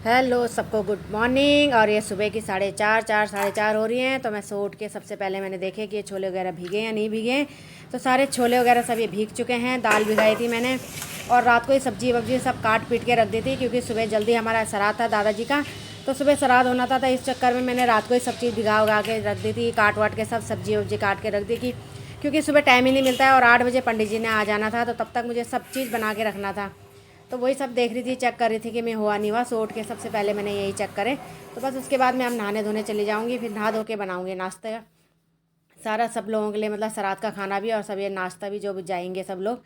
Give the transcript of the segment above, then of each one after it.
Hello सबको, good morning. और ये सुबह की 4:30 हो रही हैं। तो मैं सो उठ के सबसे पहले मैंने देखे कि ये छोले वगैरह भीगे या नहीं भीगे हैं। तो सारे छोले वगैरह सब ये भीग चुके हैं। दाल भिगाई थी मैंने और रात को ही सब्जी वब्जी सब काट पीट के रख दी थी, क्योंकि सुबह जल्दी हमारा श्राद्ध था दादाजी का। तो सुबह श्राद्ध होना था, तो इस चक्कर में मैंने रात को ही सब चीज़ भिगा उगा के रख दी थी, काट वाट के सब सब्जी वब्जी काट के रख दी थी, क्योंकि सुबह टाइम ही नहीं मिलता है और 8 बजे पंडित जी ने आ जाना था। तो तब तक मुझे सब चीज़ बना के रखना था। तो वही सब देख रही थी, चेक कर रही थी कि मैं हुआ नहीं हुआ। सो उठ के सबसे पहले मैंने यही चेक करे। तो बस उसके बाद मैं अब नहाने धोने चली जाऊँगी, फिर नहा धो के बनाऊँगी नाश्ते का सारा सब लोगों के लिए, मतलब श्राद्ध का खाना भी और सब ये नाश्ता भी जो भी जाएंगे सब लोग।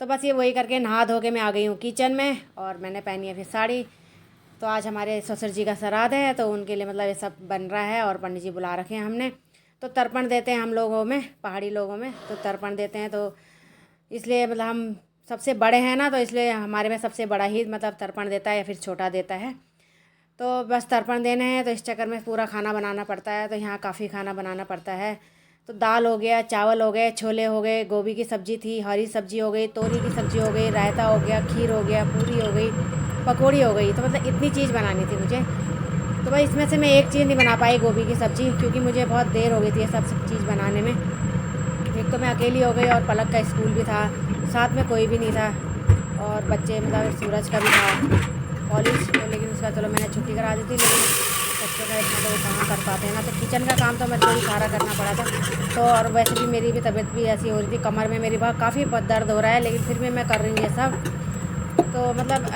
तो बस ये वही करके नहा धो के मैं आ गई हूँ किचन में, और मैंने पहनी है फिर साड़ी। तो आज हमारे ससुर जी का श्राद्ध है, तो उनके लिए मतलब ये सब बन रहा है और पंडित जी बुला रखे हैं हमने। तो तर्पण देते हैं हम लोगों में, पहाड़ी लोगों में तो तर्पण देते हैं। तो इसलिए मतलब हम सबसे बड़े हैं ना, तो इसलिए हमारे में सबसे बड़ा ही मतलब तर्पण देता है या फिर छोटा देता है। तो बस तर्पण देने हैं, तो इस चक्कर में पूरा खाना बनाना पड़ता है। तो यहाँ काफ़ी खाना बनाना पड़ता है। तो दाल हो गया, चावल हो गए, छोले हो गए, गोभी की सब्ज़ी थी, हरी सब्ज़ी हो गई, तोरी की सब्ज़ी हो गई, रायता हो गया, खीर हो गया, पूरी हो गई, पकौड़ी हो गई। तो मतलब इतनी चीज़ बनानी थी मुझे। तो भाई इसमें से मैं एक चीज़ नहीं बना पाई, गोभी की सब्ज़ी, क्योंकि मुझे बहुत देर हो गई थी ये सब चीज़ बनाने में। एक तो मैं अकेली हो गई और पलक का स्कूल भी था, साथ में कोई भी नहीं था। और बच्चे मतलब सूरज का भी था कॉलेज, तो लेकिन उसका चलो मैंने छुट्टी करा दी थी। लेकिन बच्चों का इतना तो वो कहाँ कर पाते हैं ना। तो किचन का काम तो मेरे को ही सारा करना पड़ा था। तो और वैसे भी मेरी भी तबीयत भी ऐसी हो रही थी, कमर में मेरी बहुत काफ़ी दर्द हो रहा है, लेकिन फिर भी मैं कर रही हूँ ये सब। तो मतलब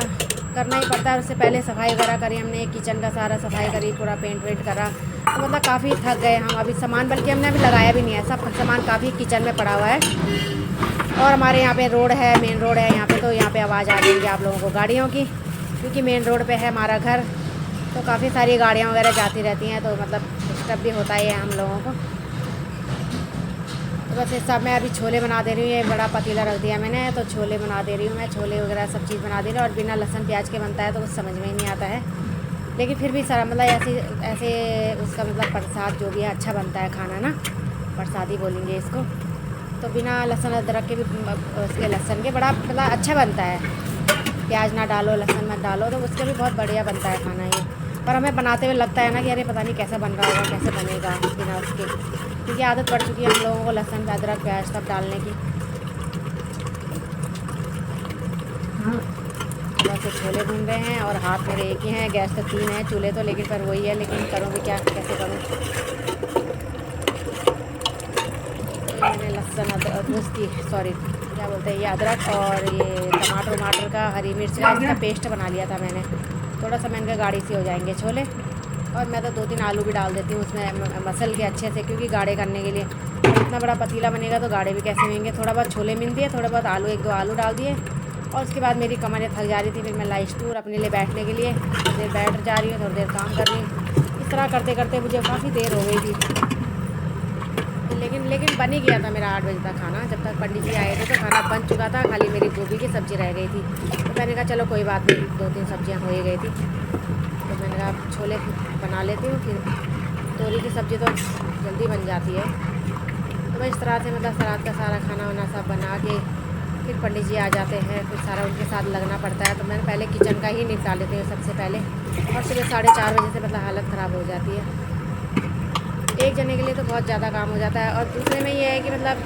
करना ही पड़ता है। उससे पहले सफाई वगैरह करी हमने, किचन का सारा सफाई करी, पूरा पेंट वेंट करा। तो मतलब काफ़ी थक गए हम। अभी सामान बल्कि हमने अभी लगाया भी नहीं है, सब सामान काफ़ी किचन में पड़ा हुआ है। और हमारे यहाँ पे रोड है, मेन रोड है यहाँ पे, तो यहाँ पे आवाज़ आ जाएगी आप लोगों को गाड़ियों की, क्योंकि मेन रोड पे है हमारा घर। तो काफ़ी सारी गाड़ियाँ वगैरह जाती रहती हैं, तो मतलब डिस्टर्ब भी होता ही है हम लोगों को। तो बस इस सब मैं अभी छोले बना दे रही हूँ। ये बड़ा पतीला रख दिया मैंने, तो छोले बना दे रही हूँ मैं। छोले वगैरह सब चीज़ बना दे रही हूँ, और बिना लहसुन प्याज के बनता है तो कुछ समझ में ही नहीं आता है। लेकिन फिर भी सारा मतलब ऐसे ऐसे उसका मतलब प्रसाद जो भी है अच्छा बनता है खाना ना, प्रसादी बोलेंगे इसको। तो बिना लहसुन अदरक के भी उसके लहसुन के बड़ा मतलब अच्छा बनता है। प्याज ना डालो, लहसुन मत डालो, तो उसके भी बहुत बढ़िया बनता है खाना ये। पर हमें बनाते हुए लगता है ना कि अरे पता नहीं कैसा बन रहा होगा, कैसे बनेगा बिना उसके, क्योंकि आदत पड़ चुकी है हम लोगों को लहसुन अदरक प्याज सब डालने की। बस ये छोले भून रहे हैं और हाथ मेरे एक ही हैं, गैस तो 3 है, चूल्हे तो लेकिन पर वही है, लेकिन करूँ भी क्या, कैसे करूँ। तो ये मैंने लहसुन अदरक उसकी सॉरी क्या बोलते हैं ये अदरक और ये टमाटर वमाटर का, हरी मिर्च का, इसका पेस्ट बना लिया था मैंने। थोड़ा सा मैंने कहा गाढ़ी सी हो जाएंगे छोले। और मैं तो 2-3 आलू भी डाल देती हूँ उसमें मसल के अच्छे से, क्योंकि गाढ़े करने के लिए। और इतना बड़ा पतीला बनेगा तो गाढ़े भी कैसे होंगे। थोड़ा बहुत छोले मिल दिए, थोड़ा बहुत आलू, 1-2 आलू डाल दिए। और उसके बाद मेरी कमर थक जा रही थी, फिर मैं लाई स्टूल अपने लिए बैठने के लिए थोड़ी देर बैठ जा रही हूँ, थोड़ी देर काम कर रही हूँ। इस तरह करते करते मुझे काफ़ी देर हो गई थी। लेकिन लेकिन बन ही गया था मेरा 8 बजे तक खाना। जब तक पंडित जी आए थे तो खाना बन चुका था, खाली मेरी गोभी की सब्ज़ी रह गई थी। तो मैंने कहा चलो कोई बात नहीं, 2-3 सब्जियां हो ही गई थी। तो मैंने कहा छोले बना लेती हूँ, फिर तोरी की सब्ज़ी तो जल्दी बन जाती है। तो मैं इस तरह से मतलब रात का सारा खाना वाना सब बना के फिर पंडित जी आ जाते हैं, फिर सारा उनके साथ लगना पड़ता है। तो मैंने पहले किचन का ही निपटा लेती हूँ सबसे पहले। और सुबह 4:30 बजे से मतलब हालत ख़राब हो जाती है। एक जने के लिए तो बहुत ज़्यादा काम हो जाता है, और दूसरे में ये है कि मतलब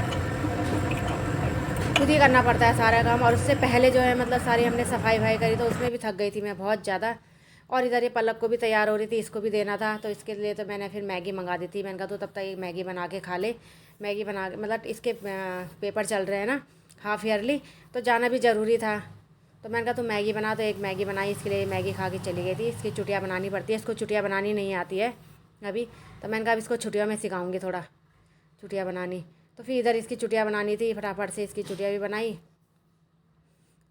खुद ही करना पड़ता है सारा काम। और उससे पहले जो है मतलब सारी हमने सफाई वफाई करी, तो उसमें भी थक गई थी मैं बहुत ज़्यादा। और इधर ये पलक को भी तैयार हो रही थी, इसको भी देना था, तो इसके लिए तो मैंने फिर मैगी मंगा दी थी। मैंने कहा तो तब तक ये मैगी बना के खा ले। मैगी बना के मतलब इसके पेपर चल रहे हैं ना हाफ़ ईयरली, तो जाना भी ज़रूरी था। तो मैंने कहा तो मैगी बना, तो एक मैगी बनाई, इसके लिए मैगी खा के चली गई थी। इसकी चुटिया बनानी पड़ती है, इसको चुटिया बनानी नहीं आती है अभी। तो मैंने कहा अब इसको छुट्टियों में सिखाऊंगी थोड़ा चुटिया बनानी। तो फिर इधर इसकी चुटिया बनानी थी, फटाफट से इसकी चुटिया भी बनाई।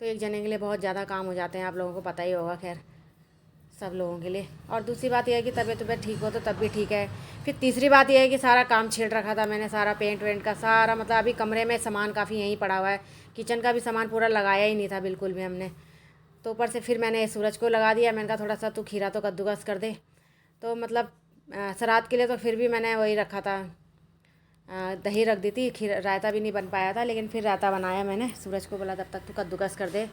तो एक जने के लिए बहुत ज़्यादा काम हो जाते हैं, आप लोगों को पता ही होगा खैर, सब लोगों के लिए। और दूसरी बात यह है कि तबीयत ठीक हो तो तब भी ठीक है। फिर तीसरी बात यह है कि सारा काम छेड़ रखा था मैंने, सारा पेंट वेंट का सारा, मतलब अभी कमरे में सामान काफ़ी यहीं पड़ा हुआ है। किचन का भी सामान पूरा लगाया ही नहीं था बिल्कुल भी हमने। तो ऊपर से फिर मैंने सूरज को लगा दिया। मैंने कहा थोड़ा सा तू खीरा तो कद्दूकस कर दे। तो मतलब सलाद के लिए तो फिर भी मैंने वही रखा था, दही रख दी थी। खीर रायता भी नहीं बन पाया था, लेकिन फिर रायता बनाया मैंने। सूरज को बोला तब तक तू कद्दूकस कर दे,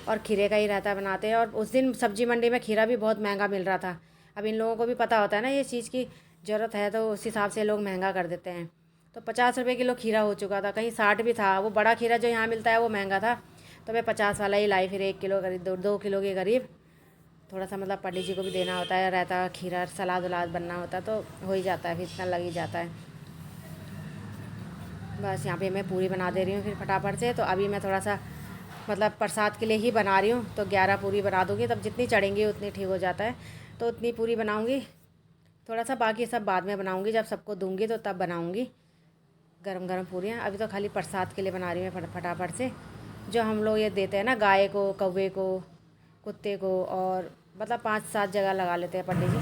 और खीरे का ही रायता बनाते हैं। और उस दिन सब्जी मंडी में खीरा भी बहुत महंगा मिल रहा था। अब इन लोगों को भी पता होता है ना ये चीज़ की ज़रूरत है, तो उस हिसाब से लोग महंगा कर देते हैं। तो 50 रुपये किलो खीरा हो चुका था, कहीं 60 भी था। वो बड़ा खीरा जो यहाँ मिलता है वो महंगा था, तो मैं 50 वाला ही लाई। फिर 1 किलो करीब 2 किलो के करीब। थोड़ा सा मतलब पंडित जी को भी देना होता है, रायता खीरा सलाद वलाद बनना होता है, तो हो ही जाता है, फिर इतना लग ही जाता है। बस यहाँ पे मैं पूरी बना दे रही हूँ फिर फटाफट से। तो अभी मैं थोड़ा सा मतलब प्रसाद के लिए ही बना रही हूँ, तो 11 पूरी बना दूँगी, तब जितनी चढ़ेंगी उतनी ठीक हो जाता है। तो उतनी पूरी बनाऊँगी, थोड़ा सा बाकी सब बाद में बनाऊँगी, जब सबको दूँगी तो तब बनाऊँगी गरम गरम पूरियाँ। अभी तो खाली प्रसाद के लिए बना रही हूँ फटाफट से। जो हम लोग ये देते हैं ना गाय को, कौवे को, कुत्ते को, और मतलब 5-7 जगह लगा लेते हैं पंडित जी,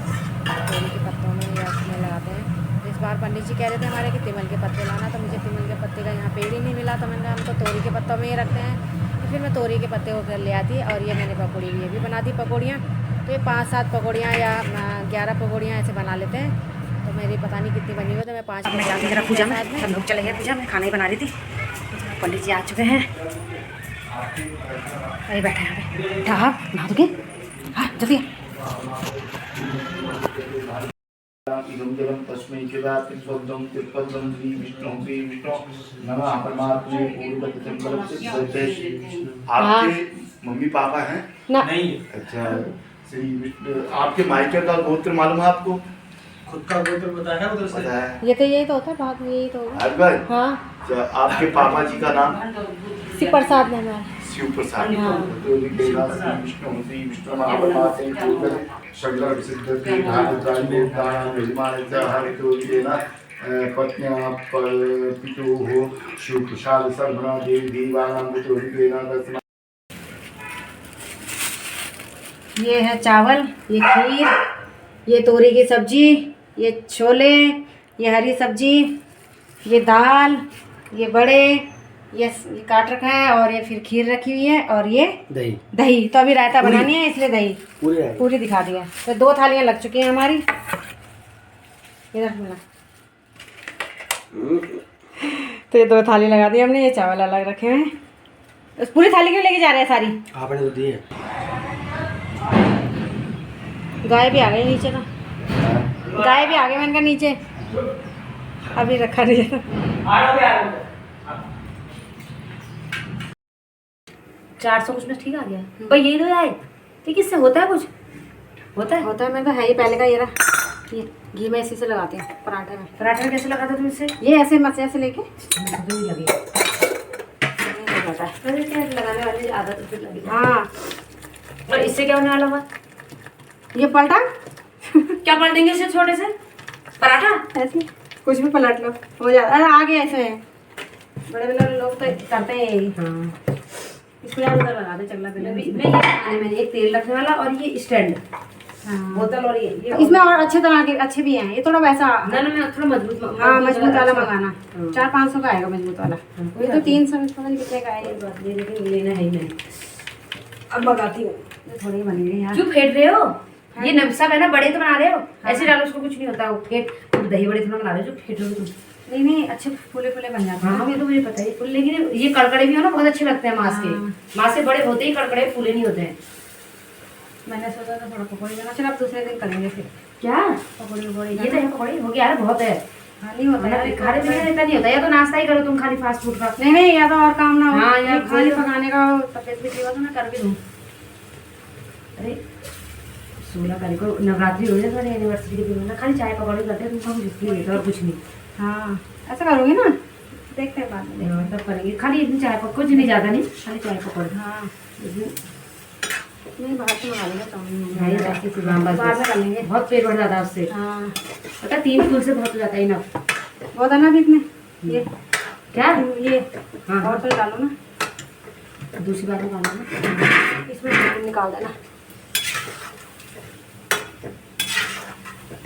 तोरी के पत्तों में या उसमें लगाते हैं। तो इस बार पंडित जी कह रहे थे हमारे कि तिमल के पत्ते लाना, तो मुझे तिमल के पत्ते का यहाँ पेड़ ही नहीं मिला, तो मैंने कहा हम तो तोरी के पत्तों में ही रखते हैं। तो फिर मैं तोरी के पत्ते को कर ले आती। और ये मैंने पकौड़ी भी ये भी बना दी पकौड़ियाँ। तो ये 5-7 पकौड़ियाँ या 11 पकौड़ियाँ ऐसे बना लेते हैं। तो मेरी पता नहीं कितनी बनी हुई, तो मैं 5 मैं जाके जरा पूजा में सब लोग चले गए पूजा में, खाना ही बना रही थी। पंडित जी आ चुके हैं, वही बैठे हैं यहाँ पे। नहा दोगे? हाँ जल्दी। इदं जलं तस्मै चिदात्मस्वद्धं तिरुपदं श्री विष्णु नमः परमात्मे पूर्वगतं बलस्य। आपके मम्मी पापा हैं? नहीं। अच्छा, श्री विष्णु। आपके मायके का गोत्र मालूम है आपको? खुद का गोत्र बताया है उधर से? पता है? ये तो यही तो होता है, भाग में यही तो होगा। अकबर? हाँ। अच्छा, आपके पापा जी का नाम? शिव प्रसाद नाम है। शिव प्रसाद। तो विष्णु श्री विष्णु महापरमात्मे पूर्वगतं शंकर सिद्धति भारतानि भूतानां यजमानस्य हरितोजेन पत्न्या पितुः शिव प्रसाद सर्वना देवी देवानां पितुर्वेन दर्शना। ये है चावल, ये खीर, ये तोरी की सब्जी, ये छोले, ये हरी सब्जी, ये दाल, ये बड़े, ये काट रखा है, और ये फिर खीर रखी हुई है, और ये दही। तो अभी रायता बनानी है इसलिए दही पूरी दिखा दिया। तो 2 थालियाँ लग चुकी हैं हमारी। इधर मिला तो ये 2 थाली लगा दी हमने। ये चावल अलग रखे हैं। उस पूरी थाली क्यों लेके जा रहे हैं सारी? आपने तो दी है। गाय भी आ गई नीचे, तो गाय भी आ गई मैंने कहा नीचे, अभी रखा नहीं है। 400 कुछ में ठीक आ गया भाई, यही तो आए। ठीक, इससे होता है कुछ? होता है मैंने कहा है ही पहले का। ये रहा, ये घी में इसी से लगाते हैं पराठे में। पराठे में कैसे लगाते तुम इससे? ये ऐसे मसे से लेके लगे लगाने वाली आदत फिर लगी। हाँ। और इससे क्या होने वाला हुआ? ये पलटा क्या पलटेंगे इससे? छोटे से पराठा ऐसे कुछ भी पलट लो हो जाता है। आगे ऐसे है, बड़े बड़े लोग तो करते हैं यही। हाँ, इसको यार उधर लगा दे चगला पे। मैं ये बनाने में एक तेल रखने वाला और ये स्टैंड बोतल, और ये इसमें और अच्छे तरह के अच्छे भी हैं। ये थोड़ा वैसा ना मैं थोड़ा मजबूत। हाँ, मजबूत वाला मंगाना। 400-500 का आएगा मजबूत वाला। ये तो 300 पता नहीं कितने का है। लेकिन लेना है ही नहीं। अब मंगाती हूँ, थोड़ी बनी रही यार। क्यों फेंट रहे हो? ये सब है ना, बड़े तो बना रहे हो। ऐसे डालो उसको, कुछ नहीं होता। वो फेंट दही बड़े थोड़ा बना रहे हो, जो फेंट रहे हो तुम। नहीं अच्छे फूले फूले बन जाते हैं। हाँ, ये तो मुझे पता है। लेकिन ये कड़कड़े भी हो ना, बहुत अच्छे लगते हैं मांस के। मांस से बड़े होते ही कड़कड़े, फूले नहीं होते हैं। मैंने सोचा था थोड़ा पकौड़ी बना, चलो अब दूसरे दिन करेंगे फिर। क्या पकौड़ी ये तो है? पकौड़ी हो गया यार, बहुत है। हाँ, नहीं होता है खाने पीने में इतना नहीं होता। या तो नाश्ता ही करो तुम खाली फास्ट फूड का। नहीं या तो और काम ना हो। हाँ, यार खाली पकाने का तबियत भी ठीक हो तो मैं कर भी दूँ। अरे 16 तारीख को नवरात्रि हो जाए, तुम्हारी एनिवर्सरी के दिन ना खाली चाय पकौड़े करते हैं, तुमको जिसकी लेते और कुछ नहीं। हाँ, ऐसा करूँगी ना, देखते हैं बाद में। तब करेंगे खाली एक दिन चाय पकौड़े, कुछ नहीं ज़्यादा नहीं, खाली चाय पकौड़े। हाँ, नहीं बाहर से मंगा लेंगे, बाद में कर लेंगे। बहुत पेट बढ़ जाता है उससे। हाँ, पता 3 फूल से बहुत हो जाता है इनफ। बहुत है ना अभी इतने। ये क्या ये हाँ, और तो डालो ना, दूसरी बार में डालो ना, इसमें निकाल देना।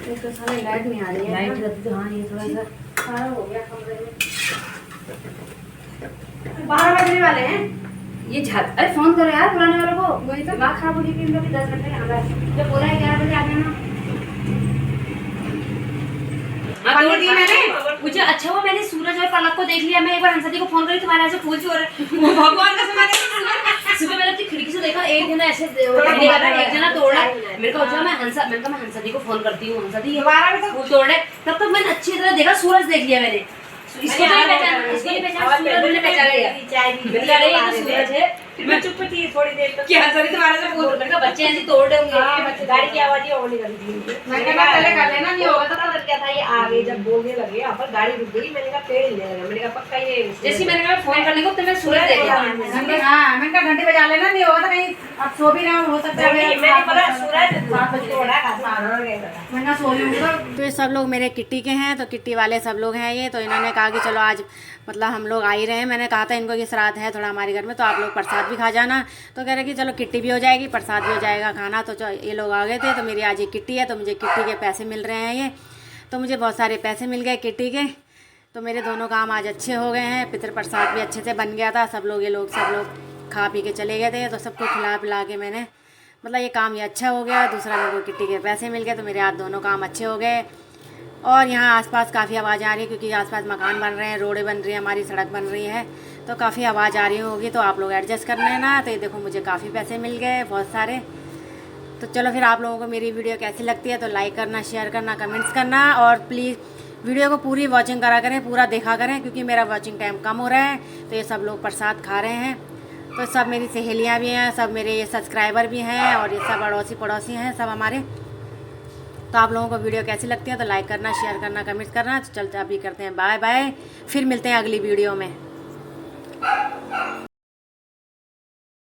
एक तो सारे लाइट नहीं आ रही है। लाइट रहती तो हाँ, ये थोड़ा सा सारा हो गया कमरे में। 12 बजने वाले हैं। ये झात। अरे फोन करो यार बुलाने वालों को। वही तो। दिमाग खराब हो जाएगी इनका भी। 10 घंटे आना है, जब बोला है 11 बजे आ जाना। पन्नी दी मैंने। मुझे अच्छा हुआ मैंने सूरज और पलक को देख लिया। मैं एक बार हंसा दी को फोन करी, तुम्हारे ऐसे फूल चोर भगवान का सुबह मैंने अपनी खिड़की से देखा एक जना ऐसे एक जना तोड़ रहा है। मेरे को मैं हंसा दी को फोन करती हूँ, हंसा दी फूल तोड़ रहे। तब तक मैंने अच्छी तरह देखा, सूरज देख लिया मैंने। इसको नहीं पहचाना, सूरज ने पहचाना लिया। ये तो सूरज है। फिर मैं चुप थी थोड़ी देर तक। क्या सभी तुम्हारे से फूल तोड़, बच्चे ऐसे तोड़ रहे होंगे। गाड़ी की आवाज ही और निकल थी। मैं कहा पहले कर लेना, नहीं होगा पता क्या था, ये आगे जब बोलने लगे यहाँ पर गाड़ी रुक गई। मैंने कहा पेड़ हिलने लगा। मैंने कहा पक्का ये जैसे मैंने कहा फोन करने को तो मैं सूरज देख लिया। हाँ मैंने कहा घंटे बजा लेना, नहीं होगा तो कहीं अब सो भी रहा हो सकता है। मैंने पता सूरज 7 बजे थोड़ा खासा मैं ना सो लूँगा। तो ये सब लोग मेरे किट्टी के हैं, तो किट्टी वाले सब लोग हैं ये। तो इन्होंने कहा कि चलो आज मतलब हम लोग आ ही रहे हैं। मैंने कहा था इनको कि श्राद्ध है थोड़ा हमारे घर में, तो आप लोग प्रसाद भी खा जाना। तो कह रहे कि चलो किट्टी भी हो जाएगी, प्रसाद भी हो जाएगा खाना। तो ये लोग आ गए थे। तो मेरी आज ये किट्टी है, तो मुझे किट्टी के पैसे मिल रहे हैं ये। तो मुझे बहुत सारे पैसे मिल गए किट्टी के। तो मेरे दोनों काम आज अच्छे हो गए हैं। पितृ प्रसाद भी अच्छे से बन गया था। सब लोग खा पी के चले गए थे। तो सबको खिला पिला के मैंने मतलब ये काम ये अच्छा हो गया। दूसरा मेरे को किट्टी के पैसे मिल गए। तो मेरे आज दोनों काम अच्छे हो गए। और यहाँ आसपास काफ़ी आवाज़ आ रही है क्योंकि आसपास मकान बन रहे हैं, रोडें बन रही हैं, हमारी सड़क बन रही है। तो काफ़ी आवाज़ आ रही होगी, तो आप लोग एडजस्ट कर लेना। तो ये देखो मुझे काफ़ी पैसे मिल गए, बहुत सारे। तो चलो फिर आप लोगों को मेरी वीडियो कैसी लगती है तो लाइक करना, शेयर करना, कमेंट्स करना। और प्लीज़ वीडियो को पूरी वॉचिंग करा करें, पूरा देखा करें, क्योंकि मेरा वॉचिंग टाइम कम हो रहा है। तो ये सब लोग प्रसाद खा रहे हैं। तो सब मेरी सहेलियाँ भी हैं, सब मेरे ये सब्सक्राइबर भी हैं, और ये सब अड़ोसी पड़ोसी हैं सब हमारे। तो आप लोगों को वीडियो कैसी लगती है तो लाइक करना, शेयर करना, कमेंट्स करना। तो चलते अभी करते हैं बाय बाय, फिर मिलते हैं अगली वीडियो में।